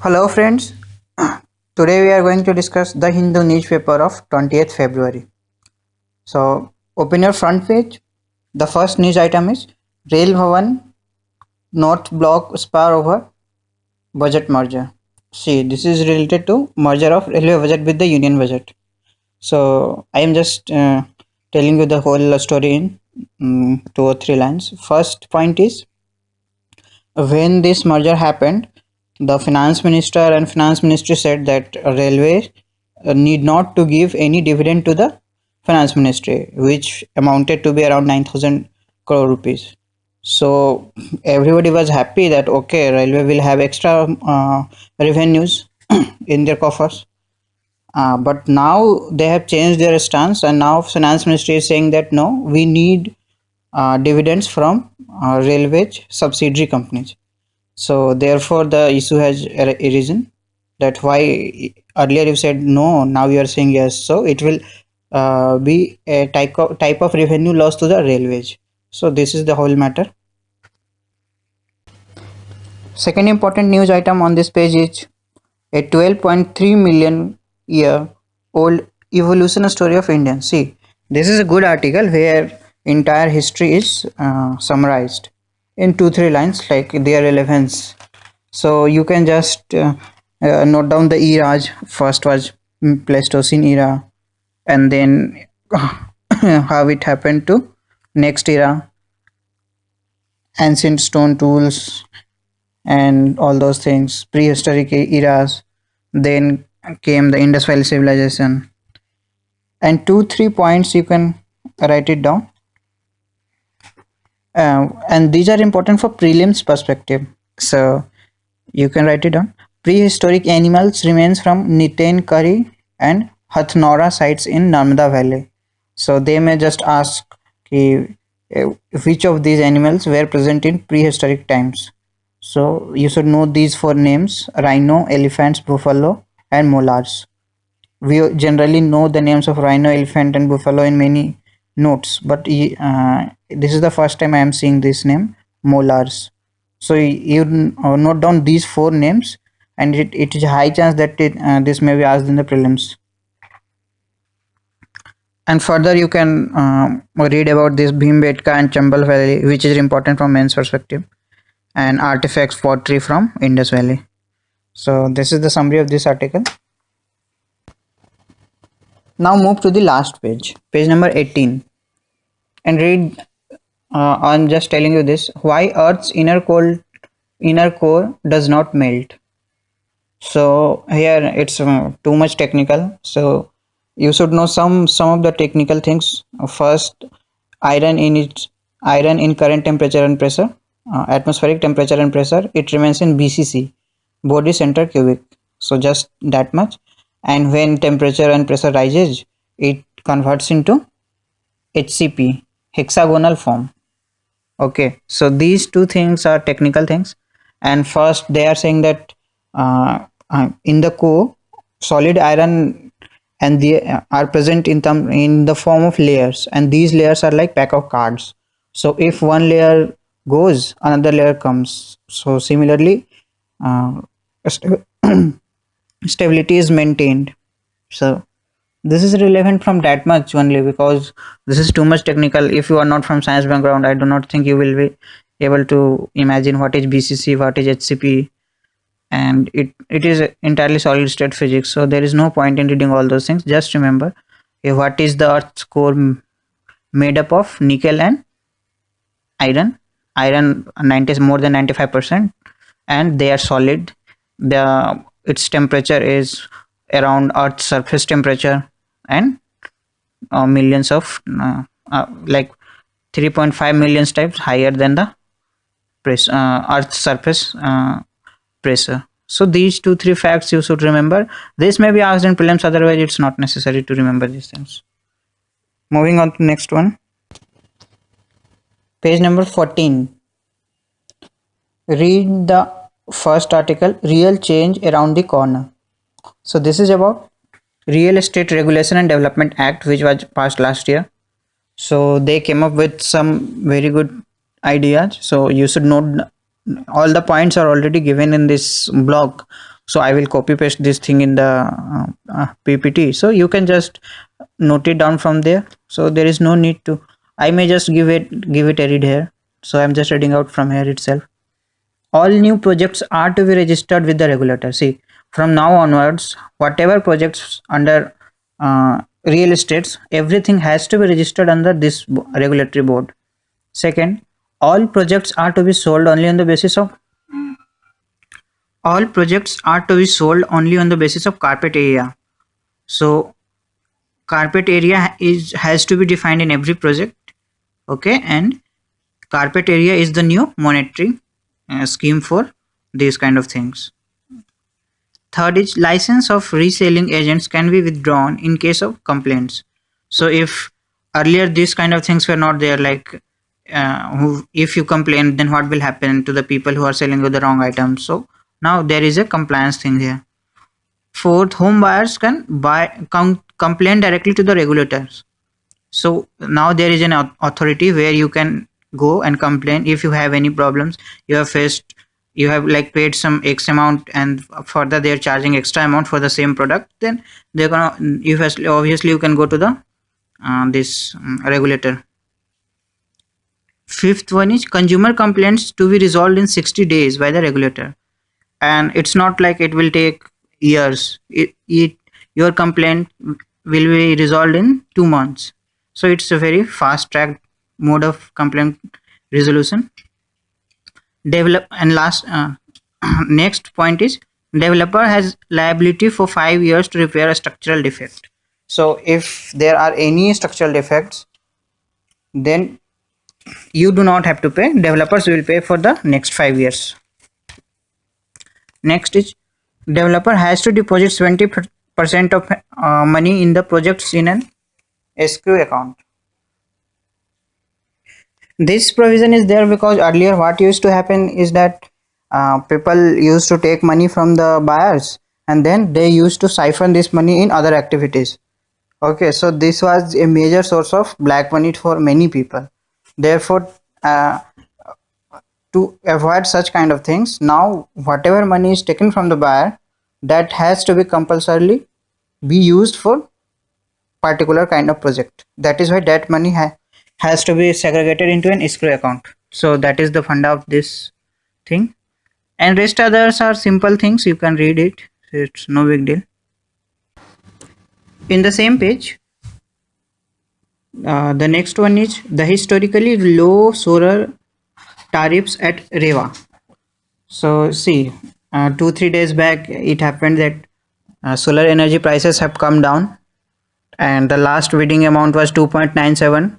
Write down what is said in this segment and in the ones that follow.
Hello friends, today we are going to discuss the Hindu newspaper of 20th February. So open your front page. The first news item is Rail Bhavan North Block spar over budget merger. See, this is related to merger of railway budget with the union budget. So I am just telling you the whole story in two or three lines. First point is when this merger happened, the finance minister and finance ministry said that railway need not to give any dividend to the finance ministry, which amounted to be around 9,000 crore rupees. So everybody was happy that okay, railway will have extra revenues in their coffers. But now they have changed their stance, and now finance ministry is saying that no, we need dividends from railway subsidiary companies. So therefore, the issue has arisen that why earlier you said no, now you are saying yes. So it will be a type of revenue loss to the railways. So this is the whole matter. Second important news item on this page is a 12.3 million year old evolution story of India. See, this is a good article where entire history is summarized in 2-3 lines, like their relevance. So you can just note down the eras. First was Pleistocene era, and then how it happened to next era, ancient stone tools, and all those things, prehistoric eras. Then came the Indus Valley civilization, and 2-3 points you can write it down. And these are important for prelims perspective. So you can write it down. Prehistoric animals remains from Nitain Kari and Hathnora sites in Narmada Valley. So they may just ask which of these animals were present in prehistoric times. So you should know these four names: rhino, elephants, buffalo, and molars. We generally know the names of rhino, elephant, and buffalo in many notes, but this is the first time I am seeing this name, molars. So you note down these four names, and it is a high chance that this may be asked in the prelims. And further, you can read about this Bhimbetka and Chambal Valley, which is important from men's perspective, and artifacts pottery from Indus Valley. So this is the summary of this article. Now move to the last page, page number 18, and read. I'm just telling you this: why Earth's inner core does not melt. So here it's too much technical. So you should know some of the technical things. First, iron in current temperature and pressure, atmospheric temperature and pressure, it remains in BCC, body center cubic. So just that much. And when temperature and pressure rises, it converts into HCP, hexagonal form. Okay, so these two things are technical things. And first they are saying that in the core, solid iron and they are present in the form of layers, and these layers are like pack of cards. So if one layer goes, another layer comes. So similarly, uh, st- stability is maintained. So this is relevant from that much only, because this is too much technical. If you are not from science background, I do not think you will be able to imagine what is BCC, what is HCP, and it is entirely solid state physics. So there is no point in reading all those things. Just remember what is the Earth's core made up of: nickel and iron 90 more than 95%, and they are solid. The its temperature is around Earth's surface temperature, and millions of like 3.5 million times higher than the Earth's surface pressure. So these 2-3 facts you should remember. This may be asked in prelims, otherwise it's not necessary to remember these things. Moving on to next one, page number 14. Read the first article, real change around the corner. So this is about Real Estate Regulation and Development Act, which was passed last year. So they came up with some very good ideas. So you should note all the points are already given in this blog. So I will copy paste this thing in the PPT, so you can just note it down from there. So there is no need to, I may just give it a read here. So I'm just reading out from here itself. All new projects are to be registered with the regulator. See, from now onwards, whatever projects under real estates, everything has to be registered under this regulatory board. Second, all projects are to be sold only on the basis of carpet area. So carpet area has to be defined in every project. Okay, and carpet area is the new monetary scheme for these kind of things. Third is license of reselling agents can be withdrawn in case of complaints. So if earlier these kind of things were not there, like if you complain, then what will happen to the people who are selling you the wrong items? So now there is a compliance thing here. Fourth, home buyers can complain directly to the regulators. So now there is an authority where you can go and complain if you have any problems you have faced. You have like paid some X amount and further they are charging extra amount for the same product, then they're gonna, obviously you can go to the this regulator. Fifth one is consumer complaints to be resolved in 60 days by the regulator, and it's not like it will take years. Your complaint will be resolved in 2 months. So it's a very fast track mode of complaint resolution. Next point is developer has liability for 5 years to repair a structural defect. So if there are any structural defects, then you do not have to pay, developers will pay for the next 5 years. Next is developer has to deposit 20% of money in the projects in an escrow account. This provision is there because earlier what used to happen is that people used to take money from the buyers and then they used to siphon this money in other activities. Okay, so this was a major source of black money for many people. Therefore, to avoid such kind of things, now whatever money is taken from the buyer, that has to be compulsorily be used for particular kind of project. That is why that money has to be segregated into an escrow account. So that is the funda of this thing, and rest others are simple things, you can read it, it's no big deal. In the same page, the next one is the historically low solar tariffs at Reva. So see, 2-3 days back it happened that solar energy prices have come down and the last bidding amount was 2.97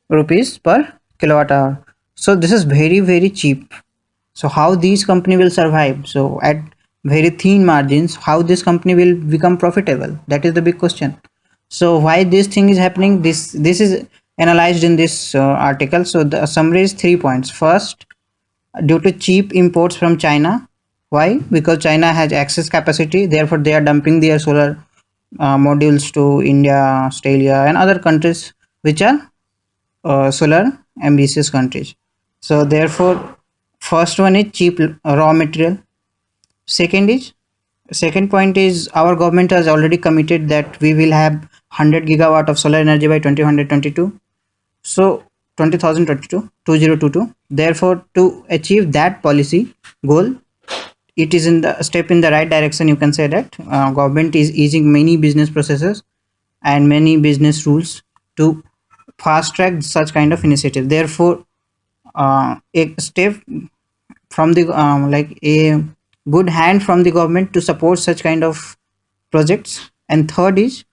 rupees per kilowatt hour. So this is very cheap. So how these company will survive? So at very thin margins, how this company will become profitable? That is the big question. So why this thing is happening? This is analyzed in this article. So the summary is 3 points. First, due to cheap imports from China. Why? Because China has excess capacity, therefore they are dumping their solar modules to India, Australia and other countries which are solar ambitious countries. So therefore first one is cheap raw material. Second point is our government has already committed that we will have 100 gigawatt of solar energy by 2022. So 2022. Therefore, to achieve that policy goal, it is in the step in the right direction. You can say that government is easing many business processes and many business rules to fast track such kind of initiative. Therefore, a step from the like a good hand from the government to support such kind of projects. And third is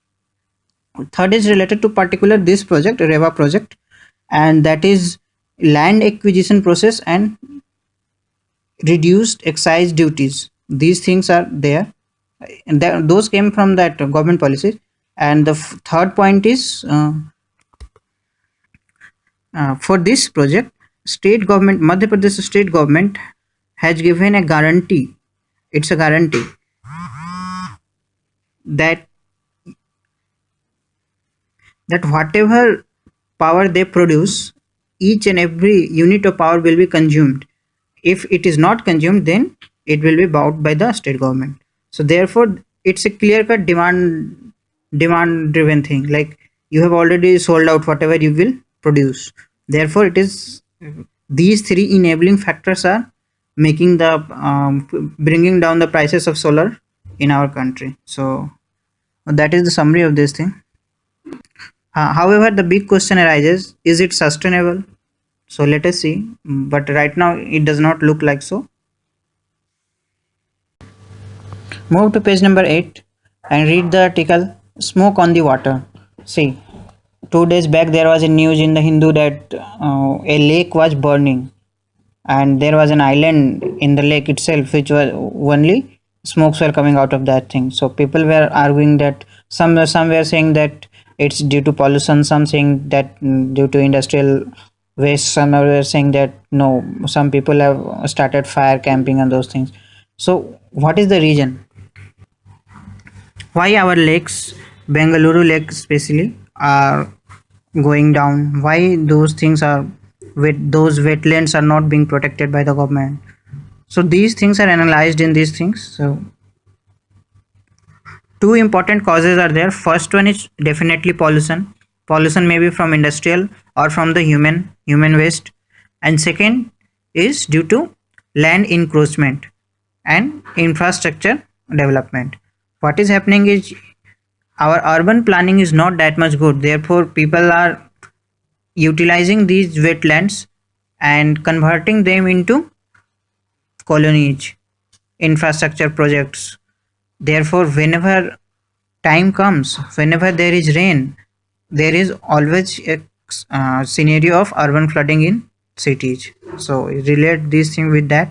related to particular this project, Reva project, and that is land acquisition process and reduced excise duties. These things are there, and those came from that government policy. And the third point is for this project, state government, Madhya Pradesh state government has given a guarantee. It's a guarantee that whatever power they produce, each and every unit of power will be consumed. If it is not consumed, then it will be bought by the state government. So therefore it's a clear cut demand driven thing, like you have already sold out whatever you will produce. Therefore it is these three enabling factors are making the bringing down the prices of solar in our country. So that is the summary of this thing. However, the big question arises, is it sustainable? So let us see, but right now it does not look like so. Move to page number 8 and read the article Smoke on the Water. See, 2 days back there was a news in the Hindu that a lake was burning, and there was an island in the lake itself which was only smokes were coming out of that thing. So people were arguing that some were saying that it's due to pollution, some saying that due to industrial waste, some were saying that no, some people have started fire camping and those things. So what is the reason why our lakes, Bengaluru lake especially, are going down? Why those things are those wetlands are not being protected by the government? So these things are analyzed in these things. So two important causes are there. First one is definitely pollution may be from industrial or from the human waste. And second is due to land encroachment and infrastructure development. What is happening is our urban planning is not that much good, therefore people are utilizing these wetlands and converting them into colonies, infrastructure projects. Therefore whenever time comes, whenever there is rain, there is always a scenario of urban flooding in cities. So relate this thing with that.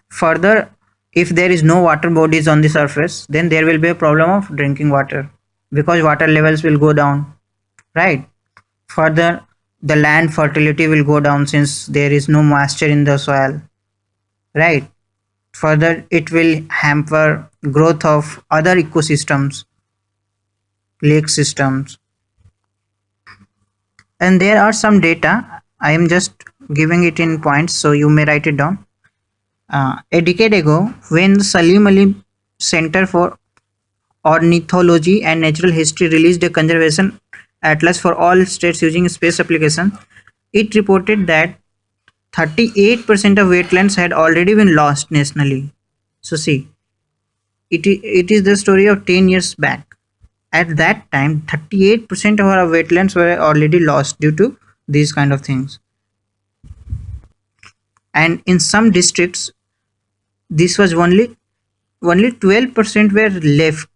Further, if there is no water bodies on the surface, then there will be a problem of drinking water, because water levels will go down, right? Further, the land fertility will go down since there is no moisture in the soil, right? Further, it will hamper growth of other ecosystems, lake systems. And there are some data, I am just giving it in points so you may write it down. A decade ago, when the Salim Ali Center for Ornithology and Natural History released a conservation atlas for all states using space application, it reported that 38% of wetlands had already been lost nationally. So see, it is the story of 10 years back. At that time 38% of our wetlands were already lost due to these kind of things, and in some districts this was only 12% were left.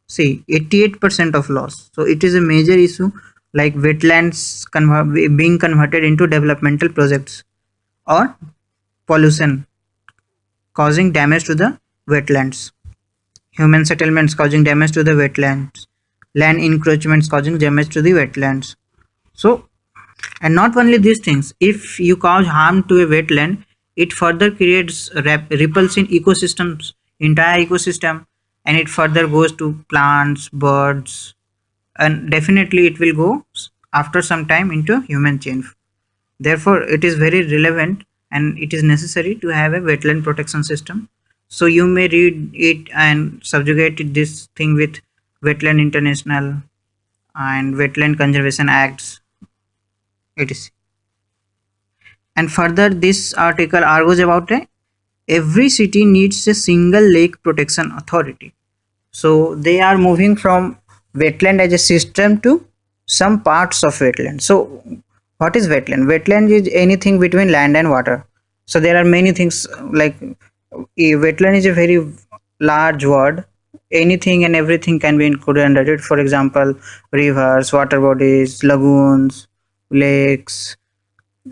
See, 88% of loss. So it is a major issue, like wetlands being converted into developmental projects, or pollution causing damage to the wetlands, human settlements causing damage to the wetlands, land encroachments causing damage to the wetlands. So, and not only these things, if you cause harm to a wetland, it further creates ripples in ecosystems, entire ecosystem, and it further goes to plants, birds, and definitely it will go after some time into human chain. Therefore it is very relevant and it is necessary to have a wetland protection system. So you may read it and subjugate this thing with Wetland International and Wetland Conservation Acts, etc. And further, this article argues about every city needs a single lake protection authority. So they are moving from wetland as a system to some parts of wetland. So what is wetland? Wetland is anything between land and water. So there are many things, like wetland is a very large word. Anything and everything can be included under it. For example, rivers, water bodies, lagoons, lakes.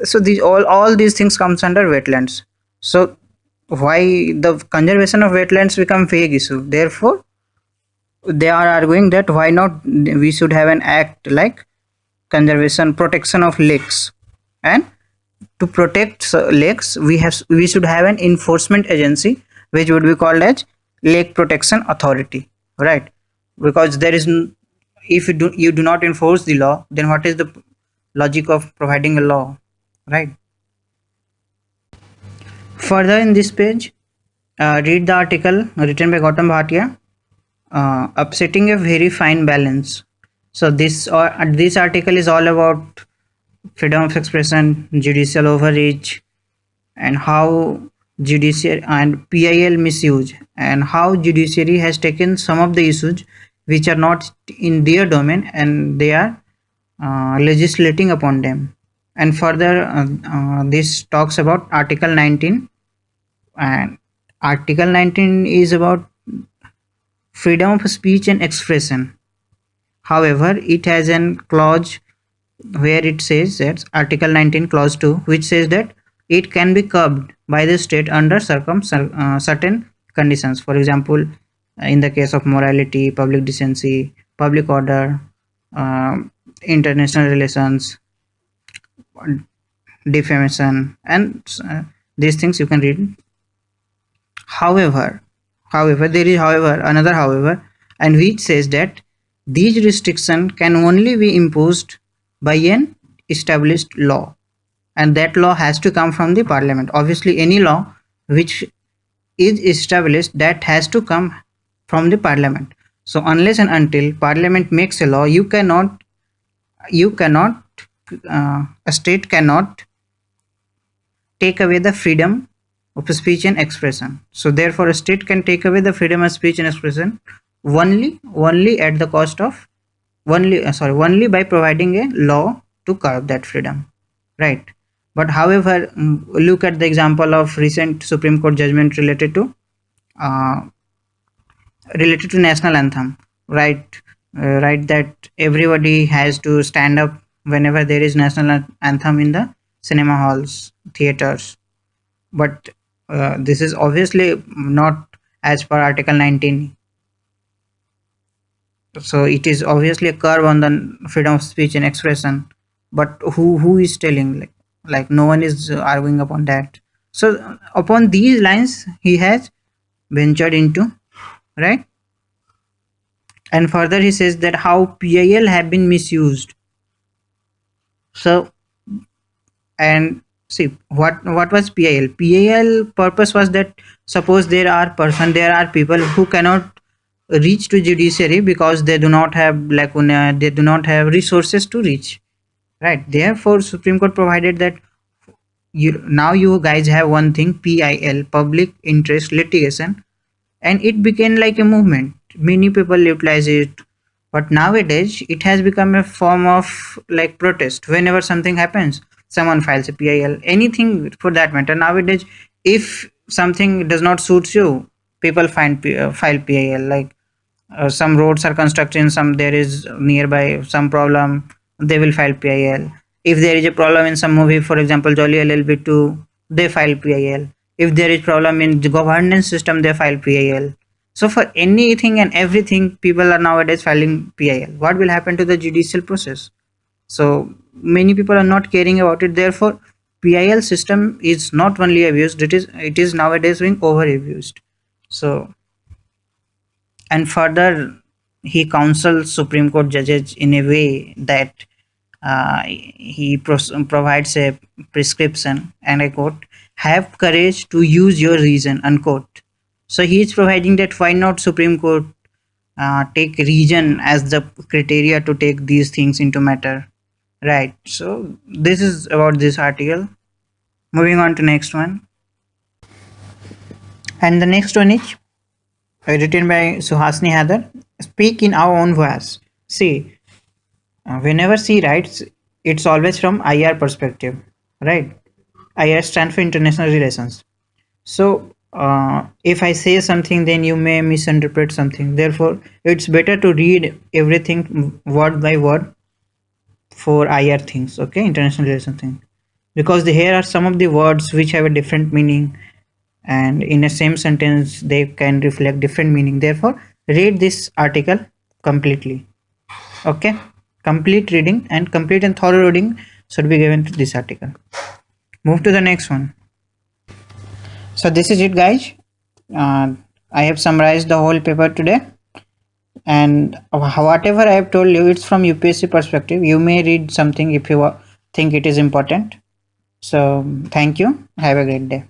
So these all these things comes under wetlands. So why the conservation of wetlands become vague issue? Therefore they are arguing that why not we should have an act like conservation protection of lakes, and to protect lakes we should have an enforcement agency which would be called as Lake Protection Authority, right? Because there is if you do not enforce the law, then what is the logic of providing a law, right? Further in this page, read the article written by Gautam Bhatia, upsetting a very fine balance. So this article is all about freedom of expression, judicial overreach, and how judiciary and PIL misuse, and how judiciary has taken some of the issues which are not in their domain and they are legislating upon them. And further, this talks about Article 19, and Article 19 is about freedom of speech and expression. However, it has a clause where it says that Article 19 clause 2, which says that it can be curbed by the state under certain conditions. For example, in the case of morality, public decency, public order, uh, international relations, defamation, and these things you can read. However, there is another however, and which says that these restrictions can only be imposed by an established law, and that law has to come from the parliament. Obviously, any law which is established, that has to come from the parliament. So unless and until parliament makes a law, a state cannot take away the freedom of speech and expression. So therefore a state can take away the freedom of speech and expression only at the cost of only by providing a law to curb that freedom, right? But however, look at the example of recent Supreme Court judgment uh, related to national anthem, right? Right, that everybody has to stand up whenever there is national anthem in the cinema halls, theaters. But this is obviously not as per Article 19. So it is obviously a curb on the freedom of speech and expression. But who is telling, like no one is arguing upon that. So upon these lines he has ventured into, right? And further he says that how PIL have been misused. So, and see, what was PIL? PIL purpose was that suppose there are people who cannot reach to judiciary because they do not have they do not have resources to reach, right? Therefore Supreme Court provided that you guys have one thing, PIL, public interest litigation, and it became like a movement. Many people utilize it, but nowadays it has become a form of like protest. Whenever something happens, someone files a PIL, anything for that matter. Nowadays, if something does not suit you, people file PIL. Like some roads are constructed, some there is nearby some problem, they will file PIL. If there is a problem in some movie, for example, Jolly LLB 2, they file PIL. If there is problem in the governance system, they file PIL. So for anything and everything, people are nowadays filing PIL. What will happen to the judicial process? So many people are not caring about it. Therefore, PIL system is not only abused; it is nowadays being over abused. So, and further, he counsels Supreme Court judges in a way that he provides a prescription, and I quote, "Have courage to use your reason," unquote. So he is providing that why not Supreme Court take reason as the criteria to take these things into matter, right? So this is about this article. Moving on to next one, and the next one is written by Suhasini Hadar. Speak in our own voice. See, whenever she writes, it's always from IR perspective, right? IR stands for international relations. So if I say something, then you may misinterpret something. Therefore, it's better to read everything word by word for IR things, okay, international relations thing, because here are some of the words which have a different meaning, and in a same sentence they can reflect different meaning. Therefore, read this article completely, okay? Complete reading and complete and thorough reading should be given to this article. Move to the next one. So this is it, guys. I have summarized the whole paper today, and whatever I have told you, it's from UPSC perspective. You may read something if you think it is important. So thank you. Have a great day.